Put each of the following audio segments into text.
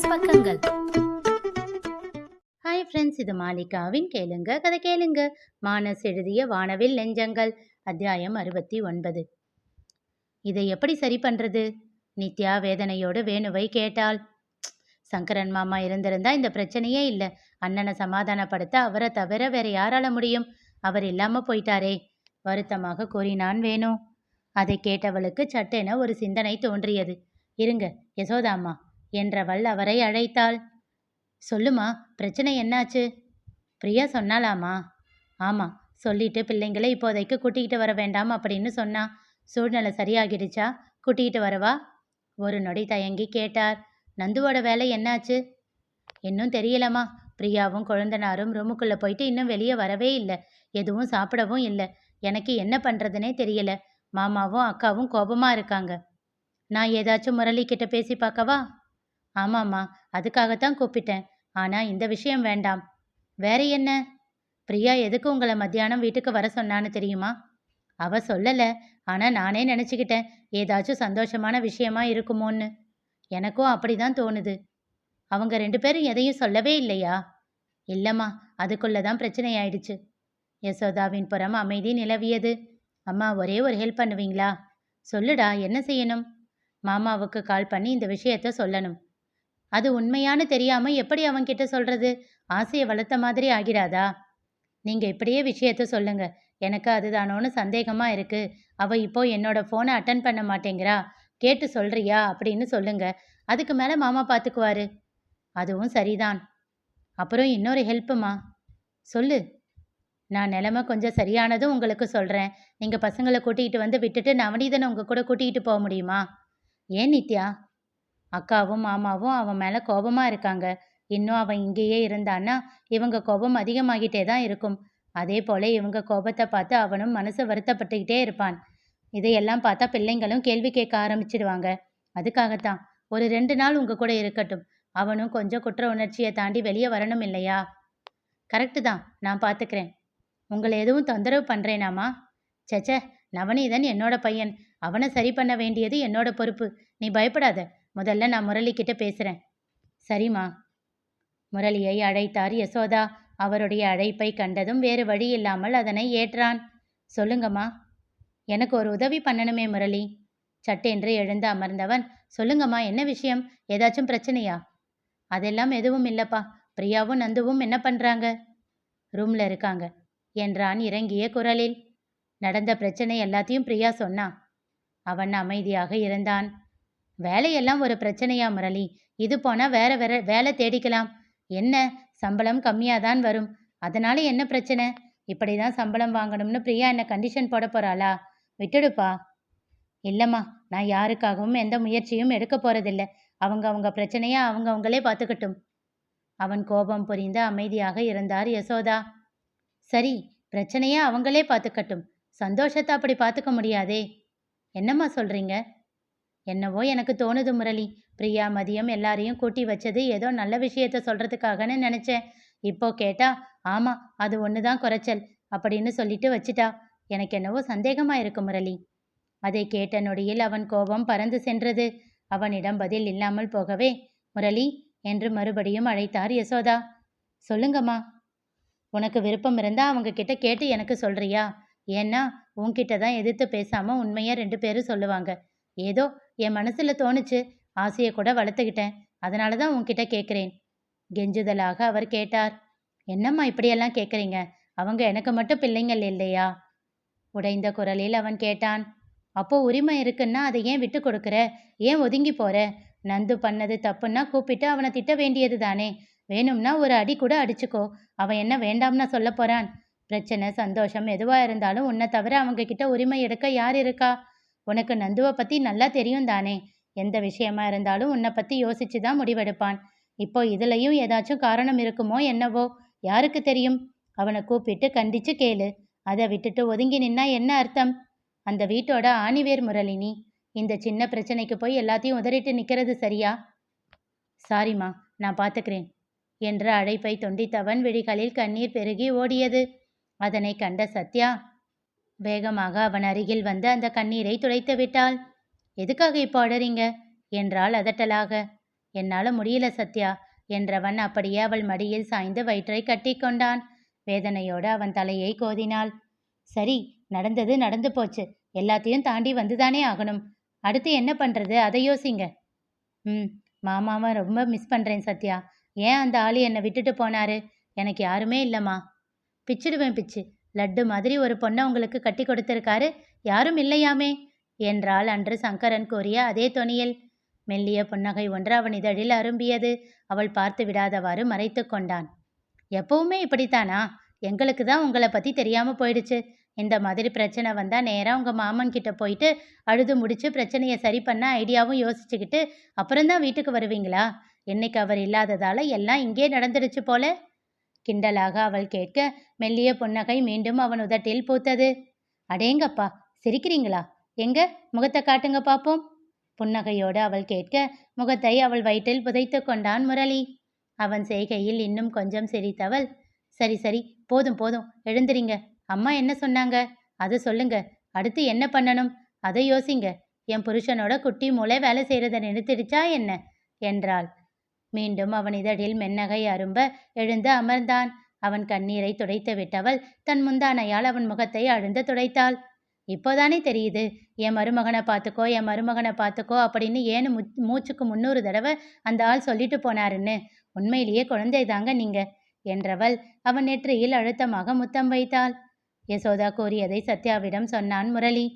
மானஸ் பக்கங்கள். Hi friends, இது மாலிகாவின் கேளுங்க கதை கேளுங்க. மானஸ் எழுதிய வானவில் நெஞ்சங்கள், அத்தியாயம் 69. இதை எப்படி சரி பண்றது? நித்யா வேதனையோடு வேணுவை கேட்டாள். சங்கரன் மாமா இருந்திருந்தா இந்த பிரச்சனையே இல்லை. அண்ணனை சமாதானப்படுத்த அவரை தவிர வேற யாரால முடியும்? அவர் இல்லாம போயிட்டாரே, வருத்தமாக கூறினான் வேணு. அதை கேட்டவளுக்கு சட்டென ஒரு சிந்தனை தோன்றியது. இருங்க யசோதாம்மா என்றவள் அவரை அழைத்தாள். சொல்லுமா, பிரச்சனை என்னாச்சு? பிரியா சொன்னாலாமா? ஆமா, சொல்லிட்டு பிள்ளைங்களை இப்போதைக்கு கூட்டிகிட்டு வர வேண்டாம் அப்படின்னு சொன்னா. சூழ்நிலை சரியாகிடுச்சா? கூட்டிகிட்டு வரவா? ஒரு நொடி தயங்கி கேட்டார். நந்துவோட வேலை என்னாச்சு? இன்னும் தெரியலம்மா. பிரியாவும் குழந்தனாரும் ரூமுக்குள்ளே போயிட்டு இன்னும் வெளியே வரவே இல்லை. எதுவும் சாப்பிடவும் இல்லை. எனக்கு என்ன பண்ணுறதுனே தெரியல. மாமாவும் அக்காவும் கோபமாக இருக்காங்க. நான் ஏதாச்சும் முரளி கிட்ட பேசி பார்க்கவா? ஆமாம்மா, அதுக்காகத்தான் கூப்பிட்டேன். ஆனால் இந்த விஷயம் வேண்டாம். வேற என்ன? பிரியா எதுக்கு உங்களை மத்தியானம் வீட்டுக்கு வர சொன்னான்னு தெரியுமா? அவ சொல்லலை, ஆனால் நானே நினச்சிக்கிட்டேன் ஏதாச்சும் சந்தோஷமான விஷயமா இருக்குமோன்னு. எனக்கும் அப்படிதான் தோணுது. அவங்க 2 பேரும் எதையும் சொல்லவே இல்லையா? இல்லைம்மா, அதுக்குள்ளே தான் பிரச்சனை ஆயிடுச்சு. யசோதாவின் புறம் அமைதி நிலவியது. அம்மா, ஒரே ஒரு ஹெல்ப் பண்ணுவீங்களா? சொல்லுடா, என்ன செய்யணும்? மாமாவுக்கு கால் பண்ணி இந்த விஷயத்த சொல்லணும். அது உண்மையானு தெரியாம எப்படி அவன்கிட்ட சொல்றது? ஆசையை வளர்த்த மாதிரி ஆகிடாதா? நீங்க இப்படியே விஷயத்த சொல்லுங்க. எனக்கு அதுதானோன்னு சந்தேகமா இருக்கு. அவ இப்போ என்னோட ஃபோனை அட்டன் பண்ண மாட்டேங்கிறா. கேட்டு சொல்றியா அப்படின்னு சொல்லுங்க. அதுக்கு மேல மாமா பார்த்துக்குவாரு. அதுவும் சரிதான். அப்புறம் இன்னொரு ஹெல்ப்புமா? சொல்லு. நான் நிலைமை கொஞ்சம் சரியானதும் உங்களுக்கு சொல்றேன். நீங்க பசங்களை கூட்டிகிட்டு வந்து விட்டுட்டு நவநீதனை உங்க கூட கூட்டிகிட்டு போக முடியுமா? ஏன் நித்யா? அக்காவும் மாமாவும் அவன் மேலே கோபமாக இருக்காங்க. இன்னும் அவன் இங்கேயே இருந்தான்னா இவங்க கோபம் அதிகமாகிட்டே தான் இருக்கும். அதே போல் இவங்க கோபத்தை பார்த்து அவனும் மனசு வருத்தப்பட்டுக்கிட்டே இருப்பான். இதையெல்லாம் பார்த்தா பிள்ளைங்களும் கேள்வி கேட்க ஆரம்பிச்சிடுவாங்க. அதுக்காகத்தான் ஒரு 2 நாள் உங்கள் கூட இருக்கட்டும். அவனும் கொஞ்சம் குற்ற உணர்ச்சியை தாண்டி வெளியே வரணும் இல்லையா? கரெக்டு தான், நான் பார்த்துக்கிறேன். உங்களை எதுவும் தொந்தரவு பண்ணுறேனாமா? சச்சே, நவநீதன் என்னோட பையன். அவனை சரி பண்ண வேண்டியது என்னோட பொறுப்பு. நீ பயப்படாத. முதல்ல நான் முரளிக்கிட்ட பேசுகிறேன். சரிம்மா. முரளியை அழைத்தார் யசோதா. அவருடைய அழைப்பை கண்டதும் வேறு வழி இல்லாமல் அதனை ஏற்றான். சொல்லுங்கம்மா. எனக்கு ஒரு உதவி பண்ணணுமே முரளி. சட்டென்று எழுந்து அமர்ந்தவன், சொல்லுங்கம்மா, என்ன விஷயம்? ஏதாச்சும் பிரச்சனையா? அதெல்லாம் எதுவும் இல்லைப்பா. பிரியாவும் நந்துவும் என்ன பண்ணுறாங்க? ரூமில் இருக்காங்க என்றான் இறங்கிய குரலில். நடந்த பிரச்சனை எல்லாத்தையும் பிரியா சொன்னான். அவன் அமைதியாக இருந்தான். வேலையெல்லாம் ஒரு பிரச்சனையா முரளி? இது போனால் வேற வேற வேலை தேடிக்கலாம். என்ன, சம்பளம் கம்மியாக தான் வரும். அதனால என்ன பிரச்சனை? இப்படி தான் சம்பளம் வாங்கணும்னு பிரியா என்ன கண்டிஷன் போட போகிறாளா? விட்டுடுப்பா. இல்லைம்மா, நான் யாருக்காகவும் எந்த முயற்சியும் எடுக்க போகிறதில்ல. அவங்க பிரச்சனையை அவங்களே பார்த்துக்கட்டும். அவன் கோபம் புரிந்து அமைதியாக இருந்தார் யசோதா. சரி, பிரச்சனையை அவங்களே பார்த்துக்கட்டும். சந்தோஷத்தை அப்படி பார்த்துக்க முடியாதே. என்னம்மா சொல்கிறீங்க? என்னவோ எனக்கு தோணுது முரளி. பிரியா மதியம் எல்லாரையும் கூட்டி வச்சது ஏதோ நல்ல விஷயத்த சொல்கிறதுக்காகன்னு நினச்சேன். இப்போ கேட்டா ஆமாம், அது ஒன்று தான் குறைச்சல் அப்படின்னு சொல்லிட்டு வச்சிட்டா. எனக்கு என்னவோ சந்தேகமாக இருக்கு முரளி. அதை கேட்ட நொடியில் அவன் கோபம் பறந்து சென்றது. அவனிடம் பதில் இல்லாமல் போகவே, முரளி என்று மறுபடியும் அழைத்தார் யசோதா. சொல்லுங்கம்மா. உனக்கு விருப்பம் இருந்தா அவங்க கிட்ட கேட்டு எனக்கு சொல்றியா? ஏன்னா உன்கிட்ட தான் எதிர்த்து பேசாம உண்மையா 2 பேரும் சொல்லுவாங்க. ஏதோ என் மனசுல தோணுச்சு, ஆசையை கூட வளர்த்துக்கிட்டேன். அதனால தான் உன்கிட்ட கேட்குறேன். கெஞ்சுதலாக அவர் கேட்டார். என்னம்மா இப்படியெல்லாம் கேட்குறீங்க? அவங்க எனக்கு மட்டும் பிள்ளைங்கள் இல்லையா? உடைந்த குரலில் அவன் கேட்டான். அப்போ உரிமை இருக்குன்னா அதை ஏன் விட்டு கொடுக்குற? ஏன் ஒதுங்கி போற? நந்து பண்ணது தப்புன்னா கூப்பிட்டு அவனை திட்ட வேண்டியது தானே. வேணும்னா ஒரு அடி கூட அடிச்சுக்கோ. அவன் என்ன வேண்டாம்னா சொல்ல போறான்? பிரச்சனை சந்தோஷம் எதுவாக இருந்தாலும் உன்னை தவிர அவங்க கிட்ட உரிமை எடுக்க யார் இருக்கா? உனக்கு நந்துவை பற்றி நல்லா தெரியும் தானே. எந்த விஷயமா இருந்தாலும் உன்னை பற்றி யோசிச்சு தான் முடிவெடுப்பான். இப்போ இதுலையும் ஏதாச்சும் காரணம் இருக்குமோ என்னவோ, யாருக்கு தெரியும்? அவனை கூப்பிட்டு கண்டிச்சு கேளு. அதை விட்டுட்டு ஒதுங்கி நின்னா என்ன அர்த்தம்? அந்த வீட்டோட ஆணிவேர் முரளினி. இந்த சின்ன பிரச்சனைக்கு போய் எல்லாத்தையும் உதறிட்டு நிற்கிறது சரியா? சாரிம்மா, நான் பார்த்துக்கிறேன் என்ற அழைப்பை தொண்டித்தவன் விழிகளில் கண்ணீர் பெருகி ஓடியது. அதனை கண்ட சத்யா வேகமாக அவன் அருகில் வந்து அந்த கண்ணீரை துடைத்து விட்டாள். எதுக்காக இப்போ அழறீங்க என்றாள் அதட்டலாக. என்னால முடியல சத்யா என்றவன் அப்படியே அவள் மடியில் சாய்ந்து வயிற்றை கட்டி கொண்டான். வேதனையோடு அவன் தலையை கோதினாள். சரி, நடந்தது நடந்து போச்சு. எல்லாத்தையும் தாண்டி வந்துதானே ஆகணும். அடுத்து என்ன பண்றது அதை யோசிங்க. ம் மாமாவை ரொம்ப மிஸ் பண்றேன் சத்யா. ஏன் அந்த ஆளு என்னை விட்டுட்டு போனாரு? எனக்கு யாருமே இல்லைம்மா. பிச்சிடுவேன் பிச்சு. லட்டு மாதிரி ஒரு பொண்ணை உங்களுக்கு கட்டி கொடுத்திருக்காரு, யாரும் இல்லையாமே என்றாள் அன்று சங்கரன் கூறிய அதே தொனியில். மெல்லிய புன்னகை ஒன்று அவன் இதழில் அரும்பியது. அவள் பார்த்து விடாதவாறு மறைத்து கொண்டான். எப்பவுமே இப்படித்தானா? எங்களுக்கு தான் உங்களை பற்றி தெரியாமல் போயிடுச்சு. இந்த மாதிரி பிரச்சனை வந்தால் நேராக உங்கள் மாமன் கிட்ட போயிட்டு அழுது முடிச்சு பிரச்சனையை சரி பண்ண ஐடியாவும் யோசிச்சுக்கிட்டு அப்புறம்தான் வீட்டுக்கு வருவீங்களா? இன்னைக்கு அவர் இல்லாததால் எல்லாம் இங்கே நடந்துடுச்சு போல கிண்டலாக அவள் கேட்க மெல்லிய புன்னகை மீண்டும் அவன் உதட்டில் பூத்தது. அடேங்கப்பா, சிரிக்கிறீங்களா? எங்க முகத்தை காட்டுங்க பார்ப்போம். புன்னகையோடு அவள் கேட்க முகத்தை அவள் வயிற்றில் புதைத்து கொண்டான் முரளி. அவன் செய்கையில் இன்னும் கொஞ்சம் சிரித்தவள், சரி சரி, போதும் போதும், எழுந்திரிங்க. அம்மா என்ன சொன்னாங்க அதை சொல்லுங்க. அடுத்து என்ன பண்ணணும் அதை யோசிங்க. என் புருஷனோட குட்டி மூளை வேலை செய்கிறத நிறுத்திடுச்சா என்ன என்றாள். மீண்டும் அவன் இதழில் மென்னகை அரும்ப எழுந்து அமர்ந்தான். அவன் கண்ணீரை துடைத்து விட்டவள் தன் முந்தானையால் அவன் முகத்தை அழுந்த துடைத்தாள். இப்போதானே தெரியுது, என் மருமகனை பார்த்துக்கோ என் மருமகனை பார்த்துக்கோ அப்படின்னு ஏன்னு மூச்சுக்கு 300 தடவை அந்த ஆள் சொல்லிட்டு போனாருன்னு. உண்மையிலேயே குழந்தை தாங்க நீங்க என்றவள் அவன் நெற்றியில் அழுத்தமாக முத்தம் வைத்தாள். யசோதா கூறியதை சத்யாவிடம் சொன்னான் முரளி.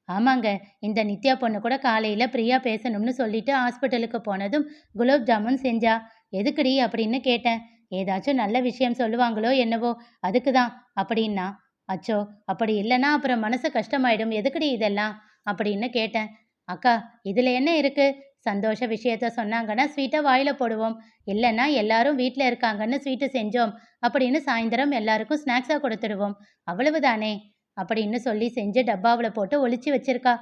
ஆமாங்க, இந்த நித்யா பொண்ணு கூட காலையில் பிரியா பேசணும்னு சொல்லிட்டு ஹாஸ்பிட்டலுக்கு போனதும் குலோப் ஜாமுன் செஞ்சா. எதுக்குடி அப்படின்னு கேட்டேன். ஏதாச்சும் நல்ல விஷயம் சொல்லுவாங்களோ என்னவோ அதுக்கு தான் அப்படின்னா. அச்சோ, அப்படி இல்லைன்னா அப்புறம் மனசு கஷ்டமாயிடும், எதுக்குடி இதெல்லாம் அப்படின்னு கேட்டேன். அக்கா, இதில் என்ன இருக்கு? சந்தோஷ விஷயத்த சொன்னாங்கன்னா ஸ்வீட்டை வாயில போடுவோம், இல்லைன்னா எல்லாரும் வீட்டில் இருக்காங்கன்னு ஸ்வீட்டு செஞ்சோம் அப்படின்னு சாயந்தரம் எல்லாருக்கும் ஸ்நாக்ஸாக கொடுத்துடுவோம், அவ்வளவுதானே அப்படின்னு சொல்லி செஞ்சு டப்பாவில் போட்டு ஒளிச்சு வச்சிருக்கா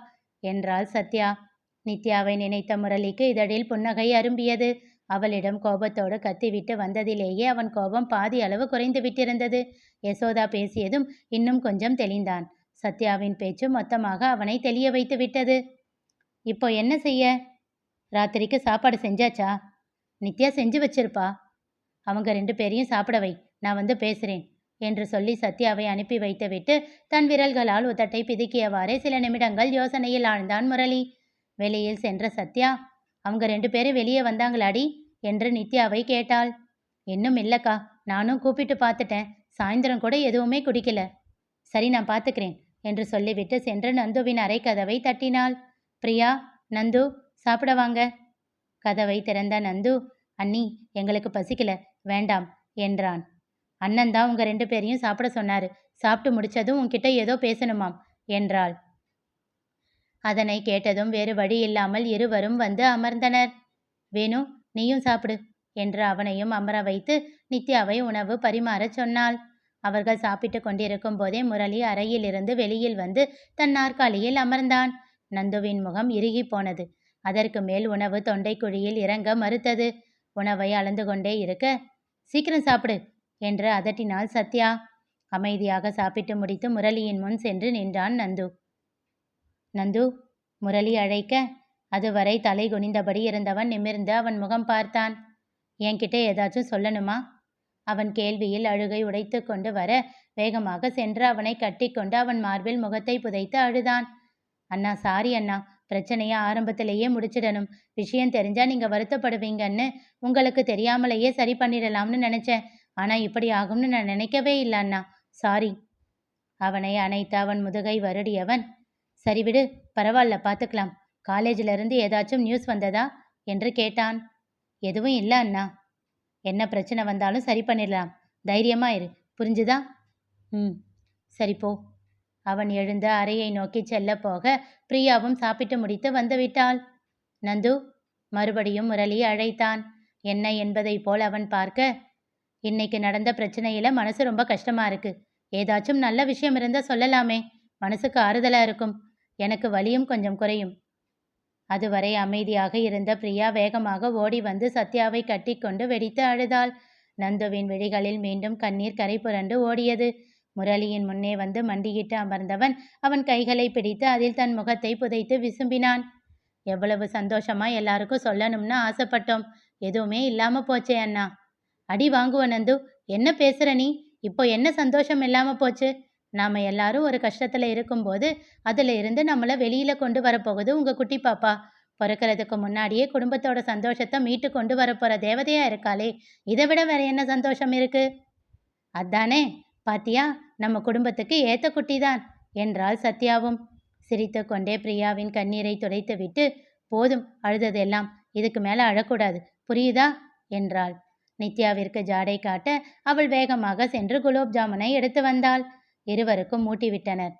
என்றாள் சத்யா. நித்யாவை நினைத்த முரளிக்கு இதழில் புன்னகை அரும்பியது. அவளிடம் கோபத்தோடு கத்திவிட்டு வந்ததிலேயே அவன் கோபம் பாதி அளவு குறைந்து விட்டிருந்தது. யசோதா பேசியதும் இன்னும் கொஞ்சம் தெளிந்தான். சத்யாவின் பேச்சு மொத்தமாக அவனை தெளிய வைத்து விட்டது. இப்போ என்ன செய்ய? ராத்திரிக்கு சாப்பாடு செஞ்சாச்சா? நித்யா செஞ்சு வச்சிருப்பா. அவங்க 2 பேரையும் சாப்பிட வை, நான் வந்து பேசுகிறேன் என்று சொல்லி சத்யாவை அனுப்பி வைத்துவிட்டு தன் விரல்களால் உதட்டை பிதுக்கியவாறே சில நிமிடங்கள் யோசனையில் ஆழ்ந்தான் முரளி. வெளியில் சென்ற சத்யா, அவங்க 2 பேரும் வெளியே வந்தாங்களாடி என்று நித்யாவை கேட்டாள். இன்னும் இல்லைக்கா, நானும் கூப்பிட்டு பார்த்துட்டேன், சாயந்தரம் கூட எதுவுமே குடிக்கல. சரி, நான் பார்த்துக்கிறேன் என்று சொல்லிவிட்டு சென்று நந்துவின் அறை கதவை தட்டினாள். பிரியா, நந்து, சாப்பிட வாங்க. கதவை திறந்த நந்து, அண்ணி, எங்களுக்கு பசிக்கல, வேண்டாம் என்றான். அண்ணன் தான் உங்க 2 பேரையும் சாப்பிட சொன்னாரு, சாப்பிட்டு முடிச்சதும் உன்கிட்ட ஏதோ பேசணுமாம் என்றாள். அதனை கேட்டதும் வேறு வழி இல்லாமல் இருவரும் வந்து அமர்ந்தனர். வேணு, நீயும் சாப்பிடு என்று அவனையும் அமர வைத்து நித்யாவை உணவு பரிமாறச் சொன்னாள். அவர்கள் சாப்பிட்டு கொண்டிருக்கும் போதே முரளி அறையிலிருந்து வெளியில் வந்து தன் நாற்காலியில் அமர்ந்தான். நந்துவின் முகம் இறுகி போனது. அதற்கு மேல் உணவு தொண்டை குழியில் இறங்க மறுத்தது. உணவை அளந்து கொண்டே இருக்க, சீக்கிரம் சாப்பிடு என்று அதட்டினாள் சத்யா. அமைதியாக சாப்பிட்டு முடித்து முரளியின் முன் சென்று நின்றான் நந்து. நந்து, முரளி அழைக்க அதுவரை தலை குனிந்தபடி இருந்தவன் நிமிர்ந்து அவன் முகம் பார்த்தான். என்கிட்ட ஏதாச்சும் சொல்லணுமா? அவன் கேள்வியில் அழுகை உடைத்து கொண்டு வர வேகமாக சென்று அவனை கட்டி கொண்டு அவன் மார்பில் முகத்தை புதைத்து அழுதான். அண்ணா, சாரி அண்ணா, பிரச்சனையை ஆரம்பத்திலேயே முடிச்சிடணும். விஷயம் தெரிஞ்சா நீங்க வருத்தப்படுவீங்கன்னு உங்களுக்கு தெரியாமலேயே சரி பண்ணிடலாம்னு நினைச்சேன். ஆனா இப்படி ஆகும்னு நான் நினைக்கவே இல்லை அண்ணா, சாரி. அவனை அணைத்து அவன் முதுகை வருடியவன், சரி விடு, பரவாயில்ல, பார்த்துக்கலாம். காலேஜிலிருந்து ஏதாச்சும் நியூஸ் வந்ததா என்று கேட்டான். எதுவும் இல்லை அண்ணா. என்ன பிரச்சனை வந்தாலும் சரி பண்ணிடலாம், தைரியமா இரு, புரிஞ்சுதா? சரி போ. அவன் எழுந்து அறையை நோக்கி செல்ல போக பிரியாவும் சாப்பிட்டு முடித்து வந்துவிட்டாள். நந்து, மறுபடியும் முரளி அழைத்தான். என்ன என்பதை போல் அவன் பார்க்க, இன்னைக்கு நடந்த பிரச்சனையில மனசு ரொம்ப கஷ்டமா இருக்கு. ஏதாச்சும் நல்ல விஷயம் இருந்தால் சொல்லலாமே, மனசுக்கு ஆறுதலா இருக்கும். எனக்கு வலியும் கொஞ்சம் குறையும். அதுவரை அமைதியாக இருந்த பிரியா வேகமாக ஓடி வந்து சத்யாவை கட்டி கொண்டு வெடித்து அழுதாள். நந்துவின் விழிகளில் மீண்டும் கண்ணீர் கரை புரண்டு ஓடியது. முரளியின் முன்னே வந்து மண்டியிட்டு அமர்ந்தவன் அவன் கைகளை பிடித்து அதில் தன் முகத்தை புதைத்து விசும்பினான். எவ்வளவு சந்தோஷமா எல்லாருக்கும் சொல்லணும்னு ஆசைப்பட்டோம். எதுவுமே இல்லாம போச்சே அண்ணா. அடி வாங்குவ நந்து. என்ன பேசுற நீ? இப்போ என்ன சந்தோஷம் இல்லாம போச்சு? நாம எல்லாரும் ஒரு கஷ்டத்துல இருக்கும்போது அதுல இருந்து நம்மள வெளியில கொண்டு வரப்போகுது உங்க குட்டி பாப்பா. பிறக்கறதுக்கு முன்னாடியே குடும்பத்தோட சந்தோஷத்தை மீட்டு கொண்டு வரப்போற தேவதையா இருக்காளே. இதை விட வேற என்ன சந்தோஷம் இருக்கு? அதானே. பாத்தியா, நம்ம குடும்பத்துக்கு ஏத்த குட்டிதான் என்றாள் சத்யாவும். சிரித்துக்கொண்டே பிரியாவின் கண்ணீரை துடைத்துவிட்டு, போதும் அழுததெல்லாம், இதுக்கு மேல அழக்கூடாது, புரியுதா என்றாள். நித்யாவிற்கு ஜாடை காட்ட அவள் வேகமாக சென்று குலோப் ஜாமுனை எடுத்து வந்தாள். இருவருக்கும் மூட்டிவிட்டனர்.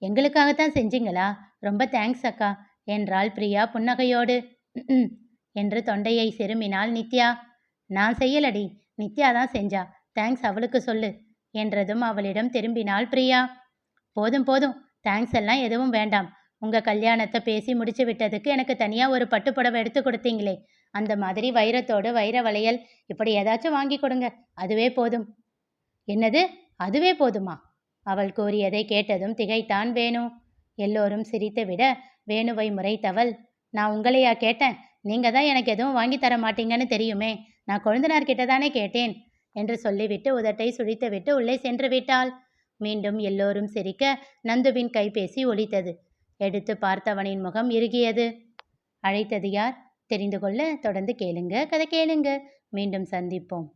எங்களுக்காகத்தான் செஞ்சீங்களா? ரொம்ப தேங்க்ஸ் அக்கா என்றாள் பிரியா புன்னகையோடு. என்று தொண்டையை செருமினாள் நித்யா. நான் செய்யலடி, நித்யா தான் செஞ்சா. தேங்க்ஸ் அவளுக்கு சொல்லு என்றதும் அவளிடம் திரும்பினாள் பிரியா. போதும் போதும், தேங்க்ஸ் எல்லாம் எதுவும் வேண்டாம். உங்க கல்யாணத்தை பேசி முடிச்சு விட்டதுக்கு எனக்கு தனியா ஒரு பட்டுப்புடவை எடுத்து கொடுத்தீங்களே, அந்த மாதிரி வைரத்தோடு வைர வளையல் இப்படி ஏதாச்சும் வாங்கி கொடுங்க, அதுவே போதும். என்னது, அதுவே போதுமா? அவள் கூறியதை கேட்டதும் திகைத்தான் வேணு. எல்லோரும் சிரித்துவிட வேணுவை முறைத்தவள், நான் உங்களையா கேட்டேன்? நீங்க தான் எனக்கு எதுவும் வாங்கி தர மாட்டீங்கன்னு தெரியுமே, நான் கொழுந்தனார்கிட்ட தானே கேட்டேன் என்று சொல்லிவிட்டு உதட்டை சுழித்துவிட்டு உள்ளே சென்று விட்டாள். மீண்டும் எல்லோரும் சிரிக்க நந்துவின் கைபேசி ஒலித்தது. எடுத்து பார்த்தவனின் முகம் இறுகியது. அழைத்தது யார்? தெரிந்து கொள்ள தொடர்ந்து கேளுங்க, கதை கேளுங்க. மீண்டும் சந்திப்போம்.